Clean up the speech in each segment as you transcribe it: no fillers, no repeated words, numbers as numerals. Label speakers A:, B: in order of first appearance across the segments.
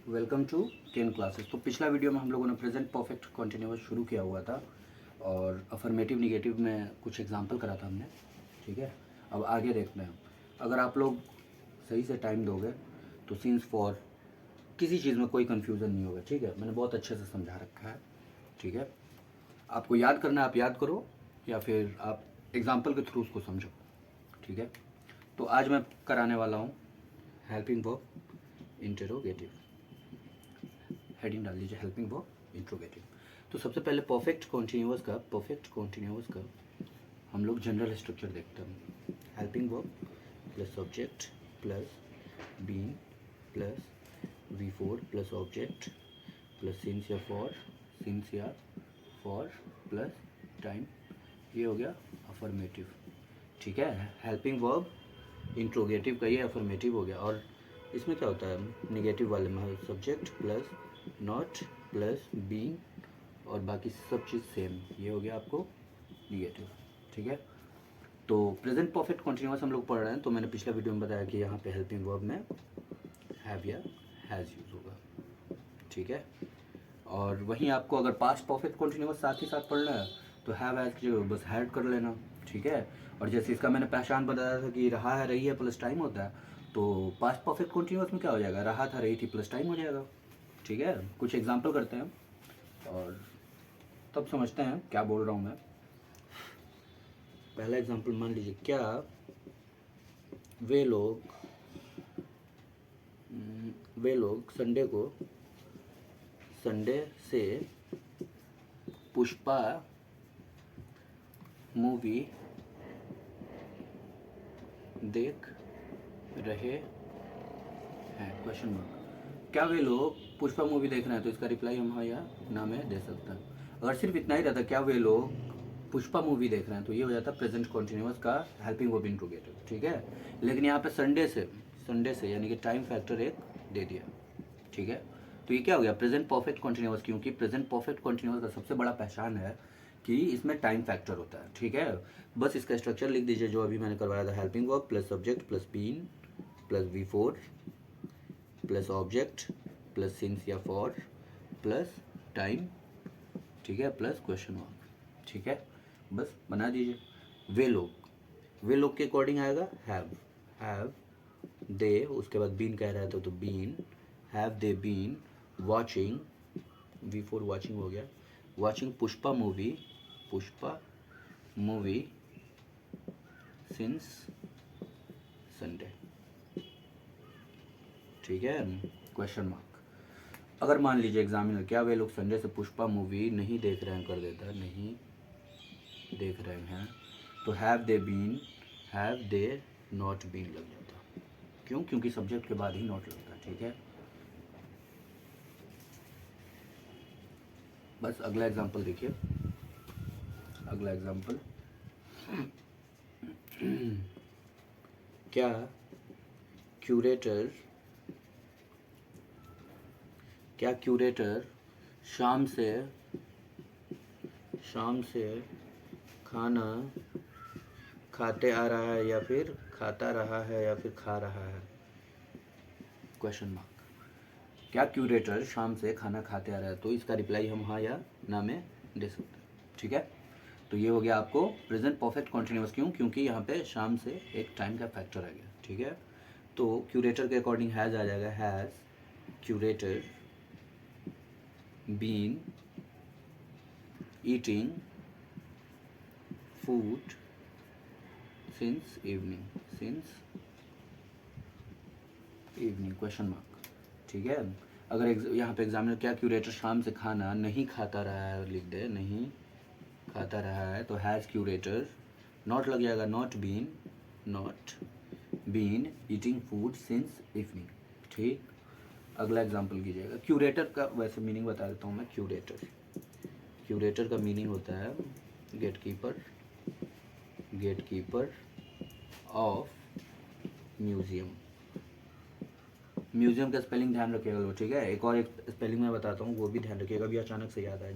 A: Welcome to 10 classes. तो पिछला video में हम लोगों ने प्रेजेंट परफेक्ट कॉन्टिन्यूअस शुरू किया हुआ था और अफर्मेटिव निगेटिव में कुछ एग्जांपल करा था हमने। ठीक है, अब आगे देखते हैं। अगर आप लोग सही से टाइम दोगे तो सीन्स फॉर किसी चीज़ में कोई कन्फ्यूज़न नहीं होगा। ठीक है, मैंने बहुत अच्छे से समझा रखा है। ठीक है, आपको याद करना है, आप याद करो या फिर आप एग्जाम्पल के थ्रू उसको समझो। ठीक है, तो आज मैं कराने वाला हूँ हेल्पिंग वर्ब इंटरोगेटिव। हेडिंग डाल दीजिए हेल्पिंग वर्ब इंट्रोगेटिव। तो सबसे पहले परफेक्ट कॉन्टिन्यूअस का हम लोग जनरल स्ट्रक्चर देखते हैं। Helping verb plus subject plus being plus V4 plus object plus since या फॉर प्लस टाइम, ये हो गया अफर्मेटिव। ठीक है, हेल्पिंग वर्ब इंट्रोगेटिव का ये अफर्मेटिव हो गया। और इसमें क्या होता है निगेटिव वाले में subject plus not plus being और बाकी सब चीज़ सेम, ये हो गया आपको निगेटिव। ठीक है, तो प्रेजेंट परफेक्ट कॉन्टिन्यूअस हम लोग पढ़ रहे हैं। तो मैंने पिछला वीडियो में बताया कि यहाँ पे हेल्पिंग वर्ब में हैव या हैज़ यूज़ होगा। ठीक है, और वहीं आपको अगर पास्ट परफेक्ट कॉन्टिन्यूअस साथ ही साथ पढ़ना है तो हैव हैज़ की जगह बस हैड कर लेना। ठीक है, और जैसे इसका मैंने पहचान बताया था कि रहा है रही है प्लस टाइम होता है, तो पास्ट परफेक्ट कॉन्टिन्यूअस में क्या हो जाएगा, रहा था रही थी प्लस टाइम हो जाएगा। ठीक है, कुछ एग्जांपल करते हैं और तब समझते हैं क्या बोल रहा हूँ मैं। पहला एग्जांपल मान लीजिए, क्या वे लोग संडे से पुष्पा मूवी देख रहे हैं, क्वेश्चन मार्क। क्या वे लोग पुष्पा मूवी देख रहे हैं, तो इसका रिप्लाई हम हाँ या ना में दे सकते हैं। अगर सिर्फ इतना ही रहता क्या वे लोग पुष्पा मूवी देख रहे हैं, तो ये हो जाता प्रेजेंट कॉन्टिन्यूअस का हेल्पिंग वर्ब इंट्रोगेटिव। ठीक है, लेकिन यहाँ पे संडे से यानी कि टाइम फैक्टर एक दे दिया। ठीक है, तो ये क्या हो गया प्रेजेंट परफेक्ट कॉन्टिन्यूअस, क्योंकि प्रेजेंट परफेक्ट कॉन्टिन्यूअस का सबसे बड़ा पहचान है कि इसमें टाइम फैक्टर होता है। ठीक है, बस इसका स्ट्रक्चर लिख दीजिए जो अभी मैंने करवाया था। Helping verb plus subject plus been plus V4 plus object plus since या फॉर प्लस टाइम। ठीक है, प्लस क्वेश्चन मार्क। ठीक है, बस बना दीजिए। वे लोग के अकॉर्डिंग आएगा हैव दे, उसके बाद बीन कह रहा है तो been, have they been watching, V4 watching हो गया, watching Pushpa movie since Sunday. ठीक है, क्वेश्चन मार्क। अगर मान लीजिए एग्जामिनर क्या वे लोग संडे से पुष्पा मूवी नहीं देख रहे हैं कर देता है, नहीं देख रहे हैं, तो हैव दे नॉट बीन लग जाता। क्यों, क्योंकि सब्जेक्ट के बाद ही नॉट लगता है। ठीक है, बस अगला एग्जांपल देखिए। अगला एग्जांपल, क्या क्यूरेटर शाम से खाना खाते आ रहा है या फिर खाता रहा है या फिर खा रहा है, क्वेश्चन मार्क। क्या क्यूरेटर शाम से खाना खाते आ रहा है, तो इसका रिप्लाई हम हाँ या ना में दे सकते हैं। ठीक है, तो ये हो गया आपको प्रेजेंट परफेक्ट कॉन्टिन्यूअस। क्यों, क्योंकि यहाँ पे शाम से एक टाइम का फैक्टर आ गया। ठीक है, तो क्यूरेटर के अकॉर्डिंग हैज़ आ जाएगा, has curator been eating food since evening, question mark. ठीक है, अगर यहाँ पे एग्जामिनर क्या क्यूरेटर शाम से खाना नहीं खाता रहा है लिख दे, नहीं खाता रहा है, तो हैज़ क्यूरेटर नॉट लग जाएगा, not been eating food since evening. ठीक, अगला एग्जाम्पल कीजिएगा। क्यूरेटर का वैसे मीनिंग बता देता हूँ मैं। क्यूरेटर का मीनिंग होता है गेटकीपर ऑफ म्यूजियम का स्पेलिंग ध्यान रखिएगा लोग। ठीक है, एक और एक स्पेलिंग मैं बताता हूँ, वो भी ध्यान रखिएगा, अभी अचानक से याद आया,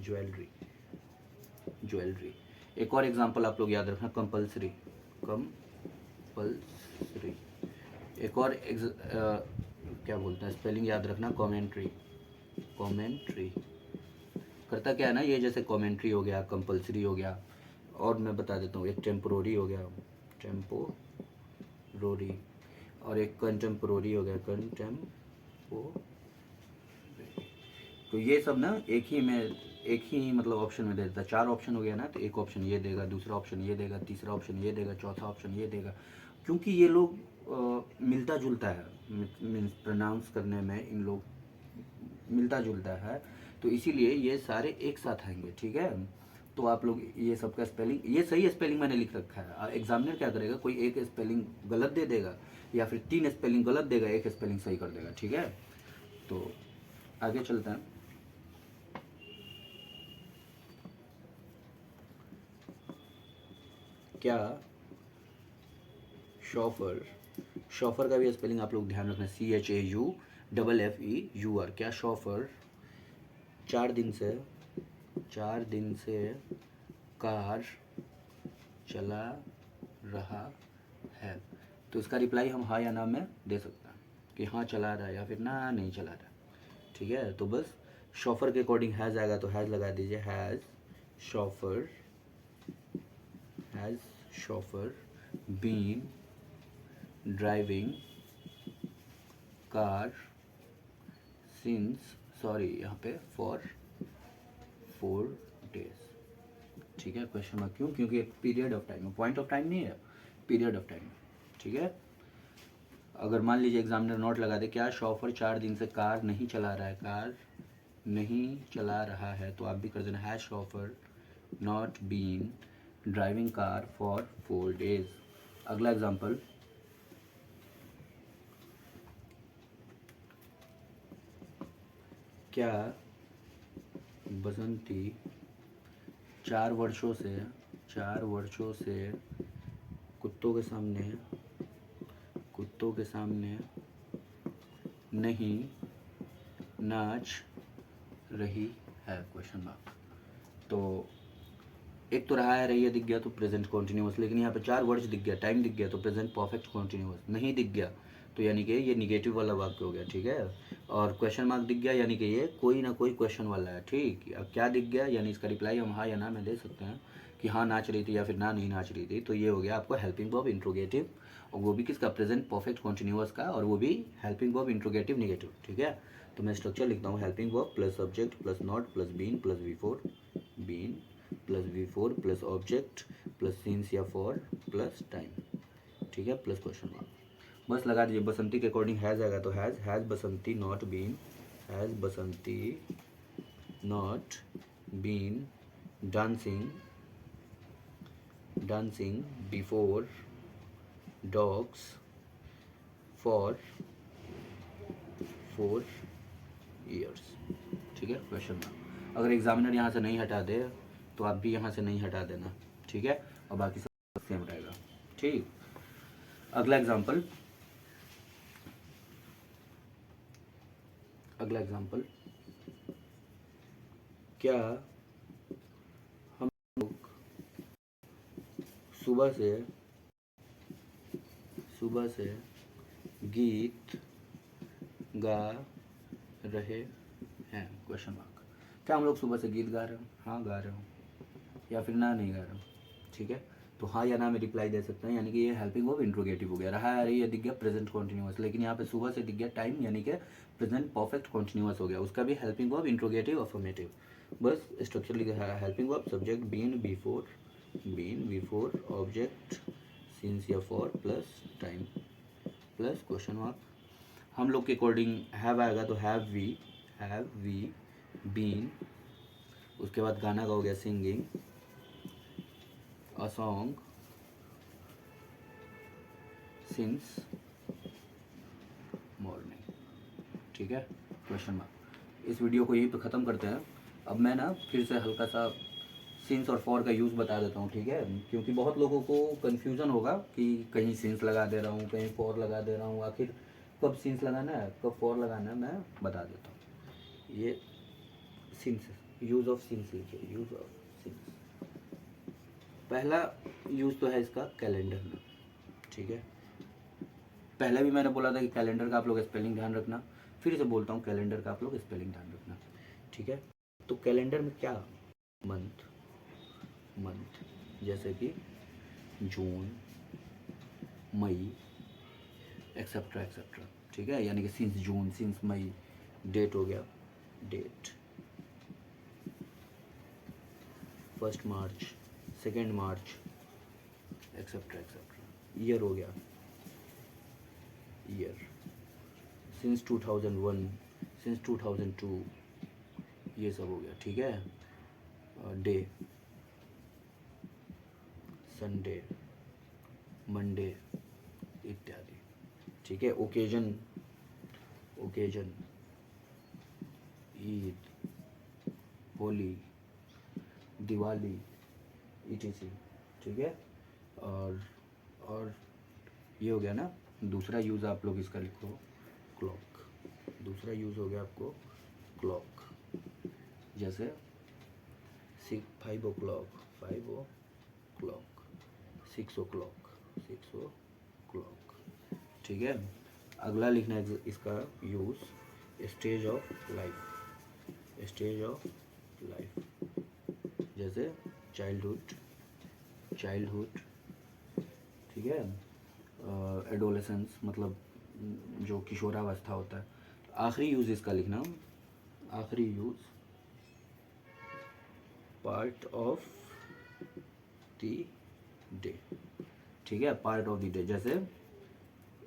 A: ज्वेलरी। एक और एग्जांपल आप लोग याद रखना, कंपल्सरी। एक और क्या बोलते हैं, स्पेलिंग याद रखना, कॉमेंट्री। कॉमेंट्री करता क्या है ना, ये जैसे कॉमेंट्री हो गया, कंपलसरी हो गया, और मैं बता देता हूँ, एक टेम्पोररी हो गया, टेम्पोररी, और एक कंटेम्पोररी हो गया, कंटेम्पोररी। तो ये सब ना एक ही मतलब ऑप्शन में दे देता है। 4 ऑप्शन हो गया ना, तो एक ऑप्शन ये देगा, दूसरा ऑप्शन ये देगा, तीसरा ऑप्शन ये देगा, चौथा ऑप्शन ये देगा। क्योंकि ये लोग मिलता जुलता है, मीन्स प्रोनाउंस करने में इन लोग मिलता जुलता है, तो इसीलिए ये सारे एक साथ आएंगे, ठीक है। तो आप लोग ये सबका स्पेलिंग, ये सही स्पेलिंग मैंने लिख रखा है। एग्जामिनर क्या करेगा, कोई एक स्पेलिंग गलत दे देगा या फिर 3 स्पेलिंग गलत देगा, एक स्पेलिंग सही कर देगा, ठीक है। तो आगे चलते हैं। क्या शॉफर, शॉफर का भी स्पेलिंग आप लोग ध्यान रखना, CHAUFFEUR। क्या शॉफर 4 दिन से कार चला रहा है, तो इसका रिप्लाई हम हाँ या ना में दे सकते हैं कि हाँ चला रहा है या फिर ना नहीं चला रहा है, ठीक है। तो बस शॉफर के अकॉर्डिंग हैज़ आएगा तो हैज़ लगा दीजिए, has chauffeur been driving car since, sorry यहाँ पे फॉर 4 days, ठीक है। क्वेश्चन मार्क क्यों, क्योंकि एक पीरियड ऑफ टाइम है, पॉइंट ऑफ टाइम नहीं है, पीरियड ऑफ टाइम, ठीक है। अगर मान लीजिए एग्जामिनर नोट लगा दे, क्या शॉफर 4 दिन से कार नहीं चला रहा है, कार नहीं चला रहा है, तो आप भी कर देना, has chauffeur not been driving car for 4 days। अगला एग्जाम्पल, क्या बसंती 4 वर्षों से कुत्तों के सामने नहीं नाच रही है, क्वेश्चन मार्क। तो एक तो रहा है, रही है दिख गया तो प्रेजेंट कॉन्टिन्यूअस, लेकिन यहाँ पे 4 वर्ड्स दिख गया, टाइम दिख गया तो प्रेजेंट परफेक्ट कॉन्टिन्यूअस, नहीं दिख गया तो यानी कि ये निगेटिव वाला वाक्य हो गया, ठीक है। और क्वेश्चन मार्क दिख गया यानी कि ये कोई ना कोई क्वेश्चन वाला है, ठीक। अब क्या दिख गया, यानी इसका रिप्लाई हम हाँ या ना में दे सकते हैं कि हाँ नाच रही थी या फिर ना नहीं नाच रही थी। तो ये हो गया आपको हेल्पिंग वर्ब इंट्रोगेटिव, और वो भी किसका, प्रेजेंट परफेक्ट कॉन्टिन्यूअस का, और वो भी हेल्पिंग वर्ब इंट्रोगेटिव निगेटिव, ठीक है। तो मैं स्ट्रक्चर लिखता हूँ, helping verb plus subject plus not plus been plus V4 plus object plus since या फॉर प्लस टाइम, ठीक है, प्लस क्वेश्चन मार्क। बस लगा दीजिए। बसंती के अकॉर्डिंग हैज़ आएगा तो has Basanti not been, has Basanti not been dancing before dogs for 4 years, ठीक है, क्वेश्चन मार्क। अगर एग्जामिनर यहाँ से नहीं हटा दे तो आप भी यहाँ से नहीं हटा देना, ठीक है, और बाकी सब सेम रहेगा, ठीक। अगला एग्जाम्पल, क्या हम लोग सुबह से गीत गा रहे हैं, क्वेश्चन मार्क। क्या हम लोग सुबह से गीत गा रहे हो, हाँ गा रहे हो, या फिर ना नहीं गा रहे हो, ठीक है। तो हाँ या ना में रिप्लाई दे सकते हैं, यानी कि ये हेल्पिंग वर्ब इंट्रोगेटिव हो गया। रहा है, रही है दिख गया प्रेजेंट कॉन्टिन्यूअस, लेकिन यहाँ पे सुबह से दिख गया टाइम, यानी कि प्रेजेंट परफेक्ट कॉन्टिन्यूअस हो गया, उसका भी हेल्पिंग वर्ब इंट्रोगेटिव अफर्मेटिव। बस स्ट्रक्चर लिखा है, helping verb subject been V4 object since या for plus time plus question mark. हम लोग के अकॉर्डिंग हैव आएगा तो हैव वी बीन, उसके बाद गाना का हो गया singing a song since morning, ठीक है, क्वेश्चन मार्क। इस वीडियो को यहीं पे ख़त्म करते हैं। अब मैं ना फिर से हल्का सा सिंस और फॉर का यूज़ बता देता हूँ, ठीक है, क्योंकि बहुत लोगों को कन्फ्यूज़न होगा कि कहीं सिंस लगा दे रहा हूँ, कहीं फॉर लगा दे रहा हूँ, आखिर कब सिंस लगाना है कब फॉर लगाना है, मैं बता देता हूँ। ये सिंस, यूज़ ऑफ सिंस लिखिए, यूज़ ऑफ सिंस। पहला यूज़ तो है इसका कैलेंडर में, ठीक है, पहले भी मैंने बोला था कि कैलेंडर का आप लोग स्पेलिंग ध्यान रखना, फिर से बोलता हूँ कैलेंडर का आप लोग स्पेलिंग ध्यान रखना, ठीक है। तो कैलेंडर में क्या, मंथ, जैसे कि जून, मई, एक्सेट्रा एक्सेट्रा, ठीक है। यानी कि सिंस जून, सिंस मई। डेट हो गया, डेट 1 मार्च, 2 मार्च, एक्सेट्रा एक्सेट्रा। ईयर हो गया, ईयर सिंस 2001, सिंस 2002, ये सब हो गया, ठीक है। डे, संडे, मंडे इत्यादि, ठीक है। ओकेजन, ईद, होली, दिवाली, etc, ठीक है। और ये हो गया ना। दूसरा यूज़ आप लोग इसका लिखो, क्लॉक। दूसरा यूज़ हो गया आपको क्लॉक, जैसे 5 o'clock, 6 o'clock, ठीक है। अगला लिखना है इसका यूज़, स्टेज ऑफ लाइफ, जैसे चाइल्डहुड, ठीक है। एडोलेसेंस मतलब जो किशोरावस्था होता है। आखिरी यूज़ इसका लिखना, आखिरी use part of the day, ठीक है। पार्ट ऑफ द डे, जैसे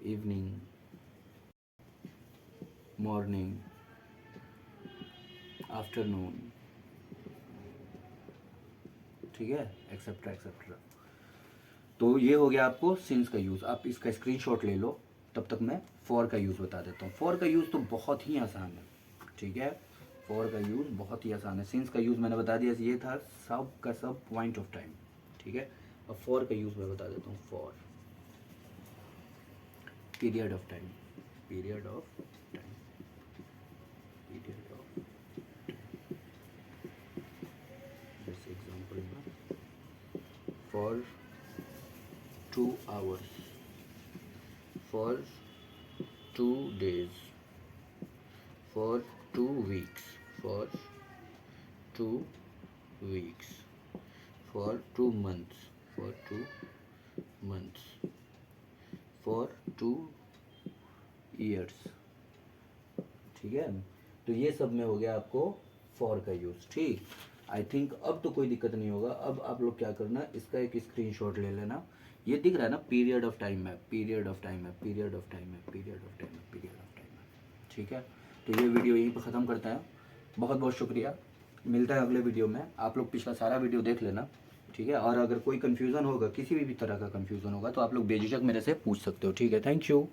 A: इवनिंग, मॉर्निंग, आफ्टरनून, ठीक है, एक्सेट्रा एक्सेट्रा। तो ये हो गया आपको सिंस का यूज़। आप इसका स्क्रीनशॉट ले लो, तब तक मैं फॉर का यूज़ बता देता हूँ। फॉर का यूज़ तो बहुत ही आसान है, ठीक है। फॉर का यूज़ बहुत ही आसान है। सिंस का यूज़ मैंने बता दिया, ये था सब का सब पॉइंट ऑफ टाइम, ठीक है। अब फॉर का यूज़ मैं बता देता हूँ। फॉर पीरियड ऑफ टाइम, जैसे एग्जाम्पल में for 2 hours, for 2 days, for 2 weeks, for 2 weeks, for 2 months, for 2 years, ठीक है। तो ये सब में हो गया आपको फॉर का यूज़, ठीक। आई थिंक अब तो कोई दिक्कत नहीं होगा। अब आप लोग क्या करना, इसका एक स्क्रीनशॉट ले लेना। ये दिख रहा है ना, पीरियड ऑफ टाइम है, ठीक है। तो ये वीडियो यहीं पर ख़त्म करता है। बहुत बहुत शुक्रिया, मिलता है अगले वीडियो में। आप लोग पिछला सारा वीडियो देख लेना, ठीक है। और अगर कोई कन्फ्यूज़न होगा, किसी भी तरह का कन्फ्यूज़न होगा, तो आप लोग बेझिझक मेरे से पूछ सकते हो, ठीक है। Thank you.